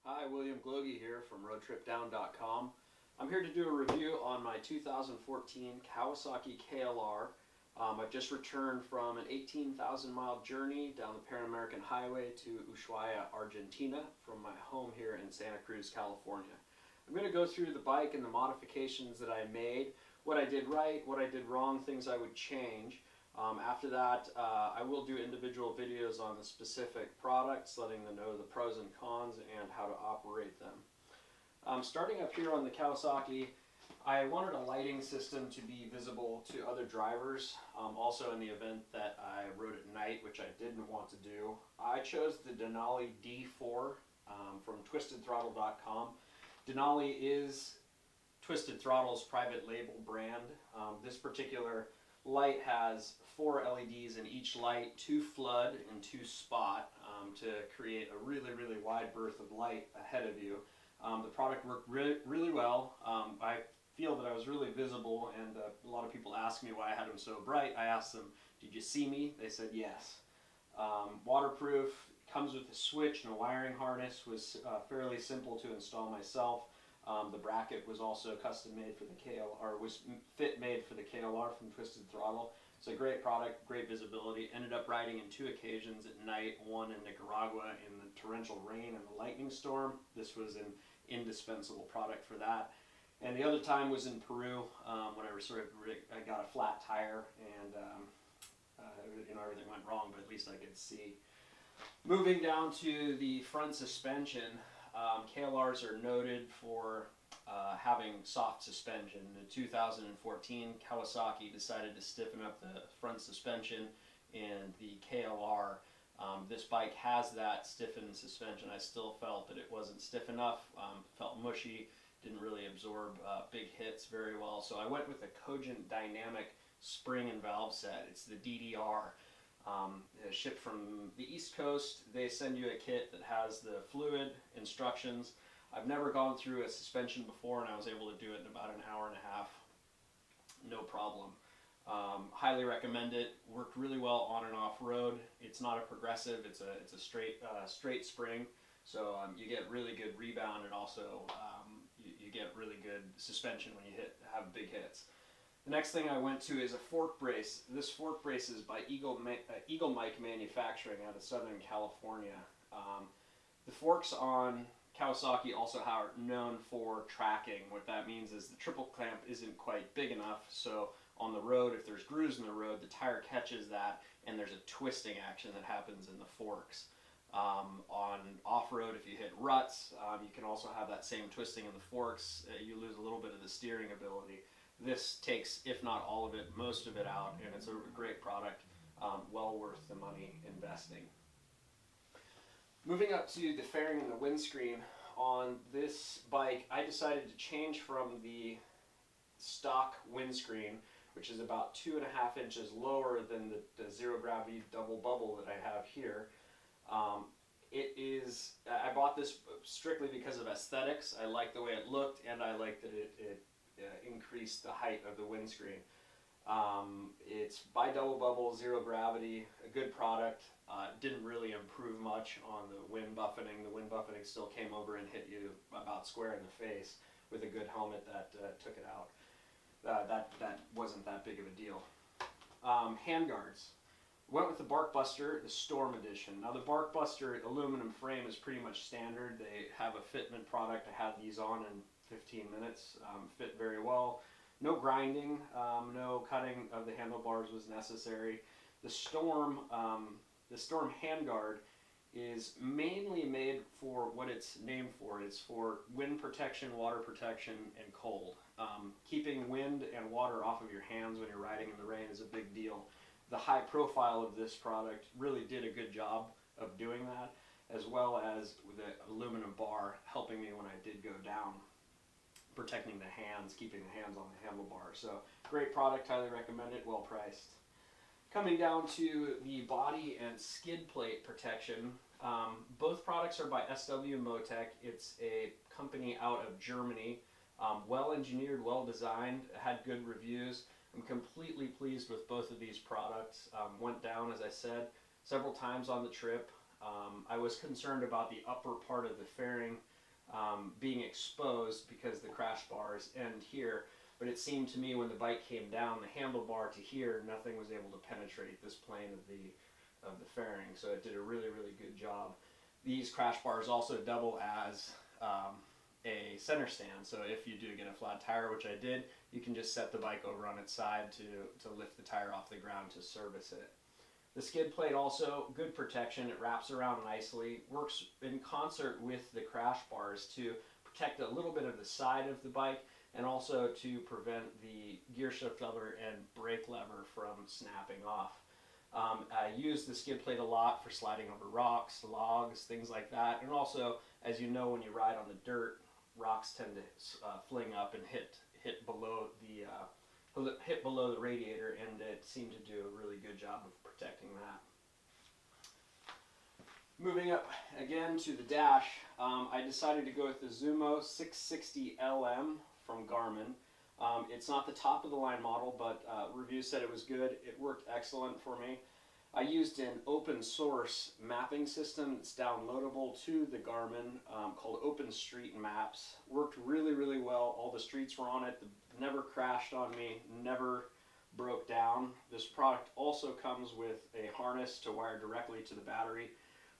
Hi, William Glogie here from roadtripdown.com. I'm here to do a review on my 2014 Kawasaki KLR. I've just returned from an 18,000 mile journey down the Panamerican Highway to Ushuaia, Argentina from my home here in Santa Cruz, California. I'm going to go through the bike and the modifications that I made, what I did right, what I did wrong, things I would change. After that, I will do individual videos on the specific products, letting them know the pros and cons and how to operate them. Starting up here on the Kawasaki, I wanted a lighting system to be visible to other drivers. Also in the event that I rode at night, which I didn't want to do, I chose the Denali D4 from TwistedThrottle.com. Denali is Twisted Throttle's private label brand. This particular light has 4 LEDs in each light, 2 flood and 2 spot, to create a really wide berth of light ahead of you. The product worked really well. I feel that I was really visible, and a lot of people ask me why I had them so bright. I asked them, did you see me? They said yes. Waterproof, comes with a switch and a wiring harness, was fairly simple to install myself. The bracket was also custom made for the KLR, was made for the KLR from Twisted Throttle. It's a great product, great visibility. Ended up riding in 2 occasions at night, one in Nicaragua in the torrential rain and the lightning storm. This was an indispensable product for that. And the other time was in Peru when I got a flat tire and everything went wrong, but at least I could see. Moving down to the front suspension, KLRs are noted for having soft suspension. In 2014, Kawasaki decided to stiffen up the front suspension in the KLR. This bike has that stiffened suspension. I still felt that it wasn't stiff enough, felt mushy, didn't really absorb big hits very well. So I went with a Cogent Dynamic spring and valve set. It's the DDR. Shipped from the East Coast. They send you a kit that has the fluid instructions. I've never gone through a suspension before, and I was able to do it in about an hour and a half, no problem. Highly recommend it. Worked really well on and off road. It's not a progressive. It's a straight spring, so you get really good rebound, and also you get really good suspension when you have big hits. The next thing I went to is a fork brace. This fork brace is by Eagle Mike Manufacturing out of Southern California. The forks on Kawasaki also are known for tracking. What that means is the triple clamp isn't quite big enough, so on the road, if there's grooves in the road, the tire catches that, and there's a twisting action that happens in the forks. On off-road, if you hit ruts, you can also have that same twisting in the forks. You lose a little bit of the steering ability. This takes, if not all of it, most of it out, and it's a great product, well worth the money investing. Moving up to the fairing and the windscreen, on this bike I decided to change from the stock windscrreen, which is about 2.5 inches lower than the zero gravity double bubble that I have here. I bought this strictly because of aesthetics. I liked the way it looked, and I liked that it increased the height of the windscreen. It's by double bubble, zero gravity, a good product. Didn't really improve much on the wind buffeting. The wind buffeting still came over and hit you about square in the face with a good helmet that took it out. That wasn't that big of a deal. Handguards. Went with the Barkbuster, the Storm Edition. Now the Barkbuster aluminum frame is pretty much standard. They have a fitment product. I had these on in 15 minutes, fit very well. No grinding, no cutting of the handlebars was necessary. The Storm handguard is mainly made for what it's named for. It's for wind protection, water protection, and cold. Keeping wind and water off of your hands when you're riding in the rain is a big deal. The high profile of this product really did a good job of doing that, as well as with the aluminum bar helping me when I did go down, protecting the hands, keeping the hands on the handlebar. So great product, highly recommend it, well priced. Coming down to the body and skid plate protection, both products are by SW Motec. It's a company out of Germany, well engineered, well designed, had good reviews. I'm completely pleased with both of these products. Went down, as I said, several times on the trip. I was concerned about the upper part of the fairing being exposed because the crash bars end here. But it seemed to me when the bike came down the handlebar to here, nothing was able to penetrate this plane of the fairing. So it did a really, really good job. These crash bars also double as a center stand. So if you do get a flat tire, which I did, you can just set the bike over on its side to lift the tire off the ground to service it. The skid plate also, good protection. It wraps around nicely, works in concert with the crash bars to protect a little bit of the side of the bike and also to prevent the gear shift lever and brake lever from snapping off. I use the skid plate a lot for sliding over rocks, logs, things like that. And also, as you know, when you ride on the dirt, rocks tend to fling up and hit below the radiator, and it seemed to do a really good job of protecting that. Moving up again to the dash, I decided to go with the Zumo 660 LM from Garmin. It's not the top of the line model, but reviews said it was good. It worked excellent for me. I used an open source mapping system that's downloadable to the Garmin called Open Street Maps. Worked really, really well. All the streets were on it. Never crashed on me, never broke down. This product also comes with a harness to wire directly to the battery.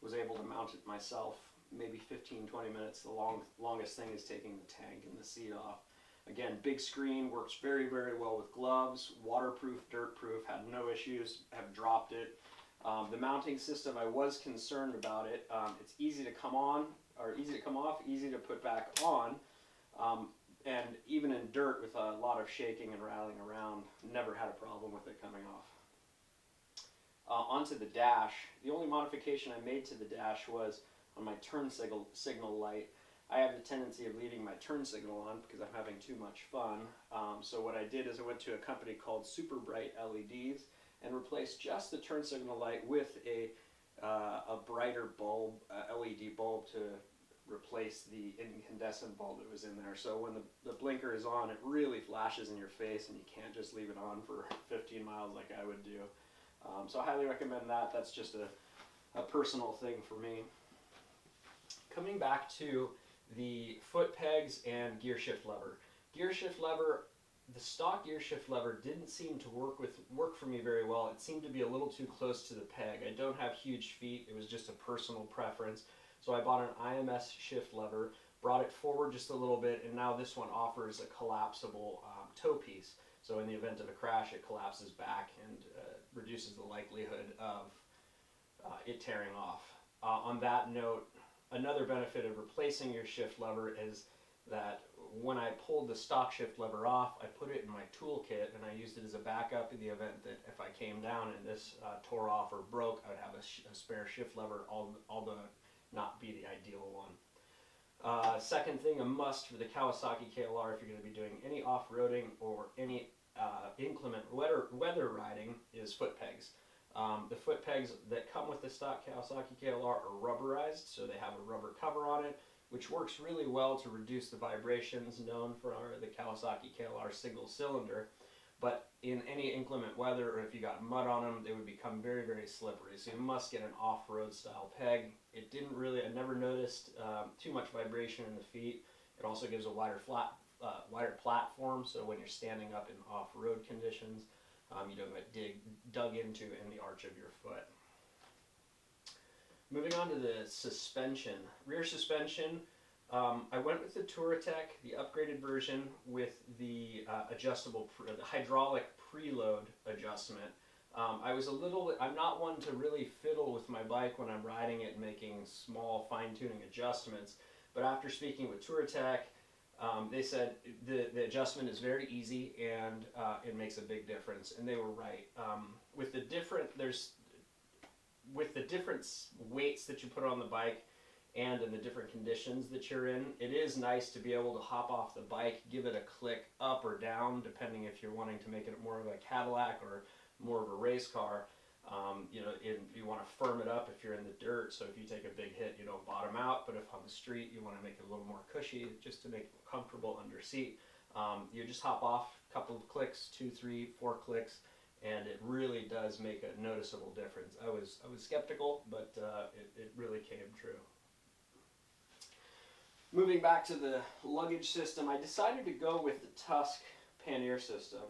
Was able to mount it myself, maybe 15-20 minutes. The longest thing is taking the tank and the seat off. Again, big screen, works very, very well with gloves, waterproof, dirt-proof, had no issues, have dropped it. The mounting system, I was concerned about it. It's easy to come on, or easy to come off, easy to put back on. And even in dirt with a lot of shaking and rattling around, never had a problem with it coming off. Onto the dash, the only modification I made to the dash was on my turn signal light. I have the tendency of leaving my turn signal on because I'm having too much fun. So what I did is I went to a company called Super Bright LEDs and replaced just the turn signal light with a brighter bulb, LED bulb, to replace the incandescent bulb that was in there. So when the blinker is on, it really flashes in your face and you can't just leave it on for 15 miles like I would do. So I highly recommend that. That's just a personal thing for me. Coming back to the foot pegs and gear shift lever. Gear shift lever, the stock gear shift lever didn't seem to work for me very well. It seemed to be a little too close to the peg. I don't have huge feet. It was just a personal preference. So I bought an IMS shift lever, brought it forward just a little bit, and now this one offers a collapsible toe piece. So in the event of a crash, it collapses back and reduces the likelihood of it tearing off. On that note, another benefit of replacing your shift lever is that when I pulled the stock shift lever off, I put it in my toolkit and I used it as a backup in the event that if I came down and this tore off or broke, I would have a spare shift lever, although not be the ideal one. Second thing, a must for the Kawasaki KLR if you're going to be doing any off-roading or any inclement weather riding is foot pegs. The foot pegs that come with the stock Kawasaki KLR are rubberized, so they have a rubber cover on it, which works really well to reduce the vibrations known for the Kawasaki KLR single cylinder. But in any inclement weather, or if you got mud on them, they would become very, very slippery. So you must get an off-road style peg. It didn't really, I never noticed too much vibration in the feet. It also gives a wider platform, so when you're standing up in off-road conditions, you don't get dug into in the arch of your foot. Moving on to the suspension. Rear suspension, I went with the Touratech, the upgraded version, with the the hydraulic preload adjustment. I'm not one to really fiddle with my bike when I'm riding it and making small fine-tuning adjustments, but after speaking with Touratech, they said the adjustment is very easy and it makes a big difference, and they were right. With the different weights that you put on the bike and in the different conditions that you're in, it is nice to be able to hop off the bike, give it a click up or down, depending if you're wanting to make it more of a Cadillac or more of a race car. You want to firm it up if you're in the dirt, so if you take a big hit, you don't bottom out, but if on the street, you want to make it a little more cushy, just to make it comfortable under seat. You just hop off a couple of clicks, 2, 3, 4 clicks, and it really does make a noticeable difference. I was skeptical, but it really came true. Moving back to the luggage system, I decided to go with the Tusk Pannier system.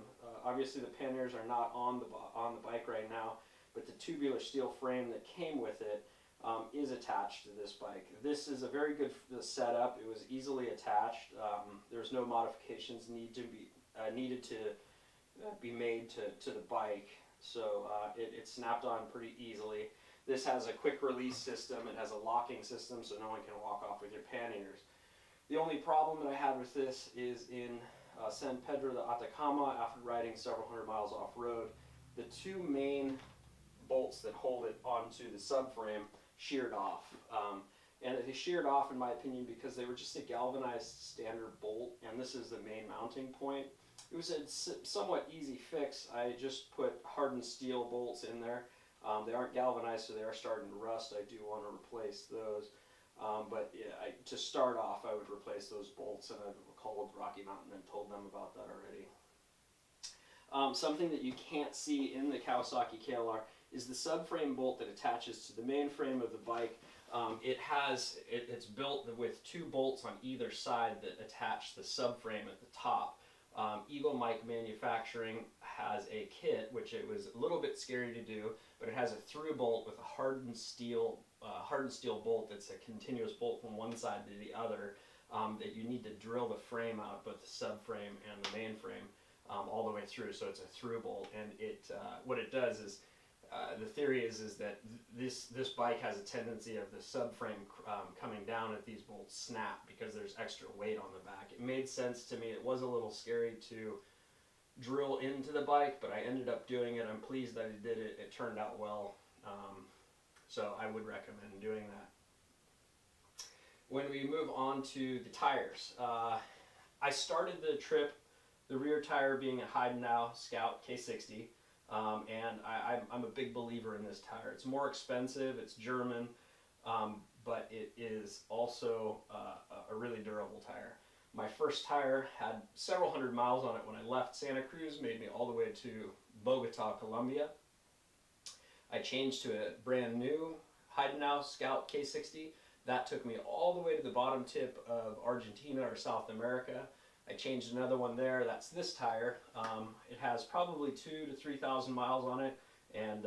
Obviously the panniers are not on the bike right now, but the tubular steel frame that came with it is attached to this bike. This is a very good setup. It was easily attached. There's no modifications needed to be made to the bike, so it snapped on pretty easily. This has a quick release system. It has a locking system, so no one can walk off with your panniers. The only problem that I had with this is in San Pedro de Atacama, after riding several hundred miles off-road, the two main bolts that hold it onto the subframe sheared off. And they sheared off, in my opinion, because they were just a galvanized standard bolt, and this is the main mounting point. It was a somewhat easy fix. I just put hardened steel bolts in there. They aren't galvanized, so they are starting to rust. I do want to replace those. But yeah, to start off, I would replace those bolts, and I've called Rocky Mountain and told them about that already. Something that you can't see in the Kawasaki KLR is the subframe bolt that attaches to the main frame of the bike. It's built with two bolts on either side that attach the subframe at the top. Eagle Mike Manufacturing has a kit, which it was a little bit scary to do, but it has a through bolt with a hardened steel bolt that's a continuous bolt from one side to the other, that you need to drill the frame out, both the subframe and the main frame, all the way through. So it's a through bolt, and what it does is, the theory is that this bike has a tendency of the subframe coming down if these bolts snap, because there's extra weight on the back. It made sense to me. It was a little scary to drill into the bike, but I ended up doing it. I'm pleased that I did it. It turned out well. So I would recommend doing that. When we move on to the tires, I started the trip, the rear tire being a Heidenau Scout K60. And I'm a big believer in this tire. It's more expensive, it's German, but it is also a really durable tire. My first tire had several hundred miles on it when I left Santa Cruz, made me all the way to Bogota, Colombia. I changed to a brand new Heidenau Scout K60. That took me all the way to the bottom tip of Argentina or South America. I changed another one there. That's this tire. It has probably 2,000 to 3,000 miles on it, and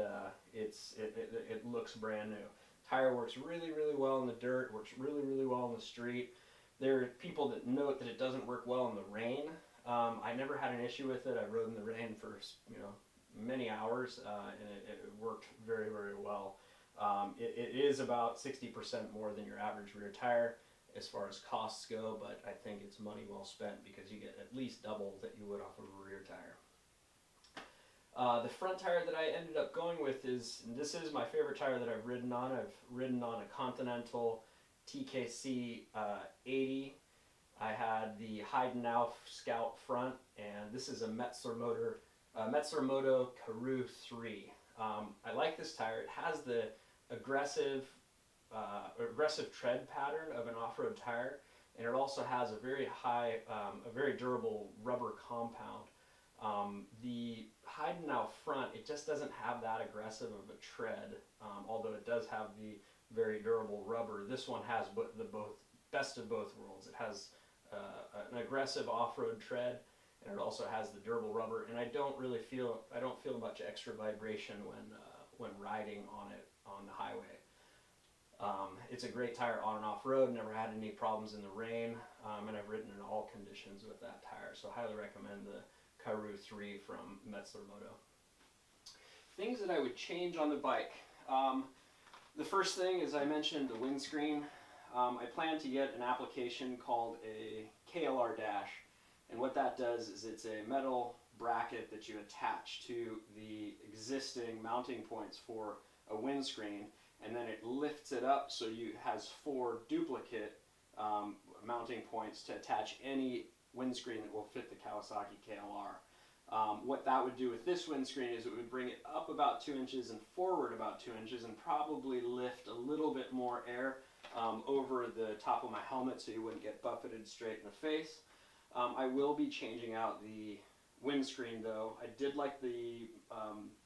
it looks brand new. Tire works really, really well in the dirt. Works really, really well in the street. There are people that note that it doesn't work well in the rain. I never had an issue with it. I rode in the rain for many hours, and it worked very, very well. It is about 60% more than your average rear tire as far as costs go, but I think it's money well spent because you get at least double that you would off of a rear tire. The front tire that I ended up going with this is my favorite tire that I've ridden on. I've ridden on a Continental TKC 80. I had the Heidenau Scout front, and this is a Metzeler Moto Karoo 3. I like this tire. It has the aggressive tread pattern of an off-road tire, and it also has a very durable rubber compound. The Heidenau front, it just doesn't have that aggressive of a tread, although it does have the very durable rubber. This one has the best of both worlds. It has an aggressive off-road tread, and it also has the durable rubber. And I don't feel much extra vibration when riding on it on the highway. It's a great tire on and off road. Never had any problems in the rain, and I've ridden in all conditions with that tire. So I highly recommend the Karoo 3 from Metzeler Moto. Things that I would change on the bike. The first thing, as I mentioned, the windscreen. I plan to get an application called a KLR dash, and what that does is it's a metal bracket that you attach to the existing mounting points for a windscreen, and then it lifts it up so you has 4 duplicate mounting points to attach any windscreen that will fit the Kawasaki KLR. What that would do with this windscreen is it would bring it up about 2 inches and forward about 2 inches, and probably lift a little bit more air over the top of my helmet so you wouldn't get buffeted straight in the face. I will be changing out the windscreen though. I did like the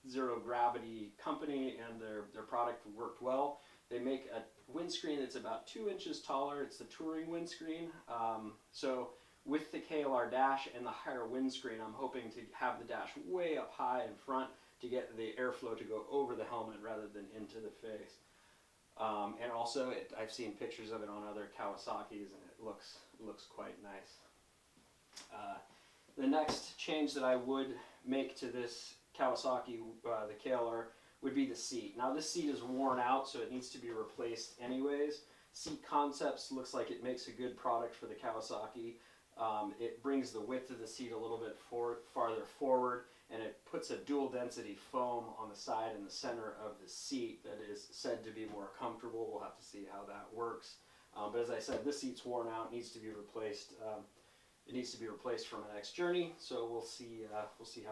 Zero Gravity company, and their product worked well. They make windscreen that's about 2 inches taller. It's the touring windscreen. So with the KLR dash and the higher windscreen, I'm hoping to have the dash way up high in front to get the airflow to go over the helmet rather than into the face. And also, I've seen pictures of it on other Kawasaki's, and it looks quite nice. The next change that I would make to this Kawasaki, the KLR, would be the seat. Now this seat is worn out, so it needs to be replaced anyways. Seat Concepts looks like it makes a good product for the Kawasaki. It brings the width of the seat a little bit farther forward, and it puts a dual density foam on the side and the center of the seat that is said to be more comfortable. We'll have to see how that works. But as I said, this seat's worn out, needs to be replaced. It needs to be replaced for my next journey, so we'll see how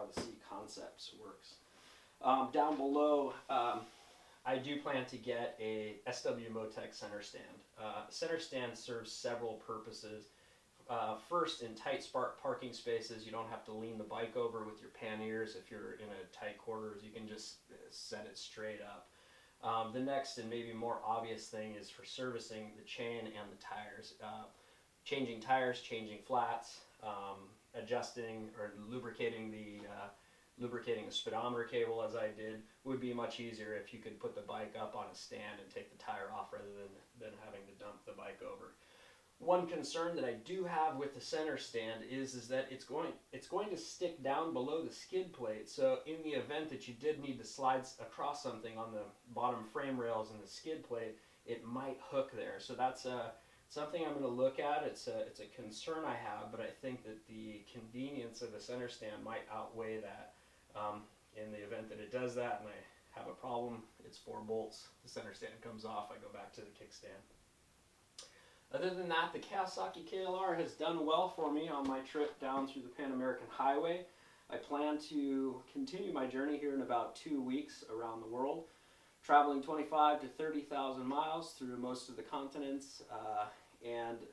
the Seat Concepts works. Down below, I do plan to get a SW Motec center stand. Center stand serves several purposes. First, in tight parking spaces, you don't have to lean the bike over with your panniers. If you're in a tight quarters, you can just set it straight up. The next and maybe more obvious thing is for servicing the chain and the tires. Changing tires, changing flats, adjusting or lubricating the speedometer cable, as I did, would be much easier if you could put the bike up on a stand and take the tire off rather than having to dump the bike over. One concern that I do have with the center stand is that it's going to stick down below the skid plate. So in the event that you did need to slide across something on the bottom frame rails and the skid plate, it might hook there. So that's something I'm going to look at. It's a concern I have, but I think that the convenience of a center stand might outweigh that. In the event that it does that and I have a problem, it's 4 bolts. The center stand comes off, I go back to the kickstand. Other than that, the Kawasaki KLR has done well for me on my trip down through the Pan American Highway. I plan to continue my journey here in about 2 weeks around the world, traveling 25 to 30,000 miles through most of the continents, and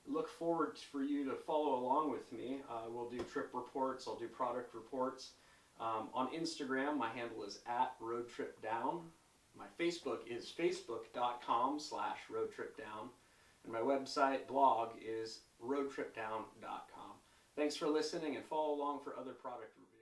look forward for you to follow along with me. We'll do trip reports, I'll do product reports. On Instagram, my handle is @roadtripdown. My Facebook is facebook.com/roadtripdown. And my website blog is roadtripdown.com. Thanks for listening, and follow along for other product reviews.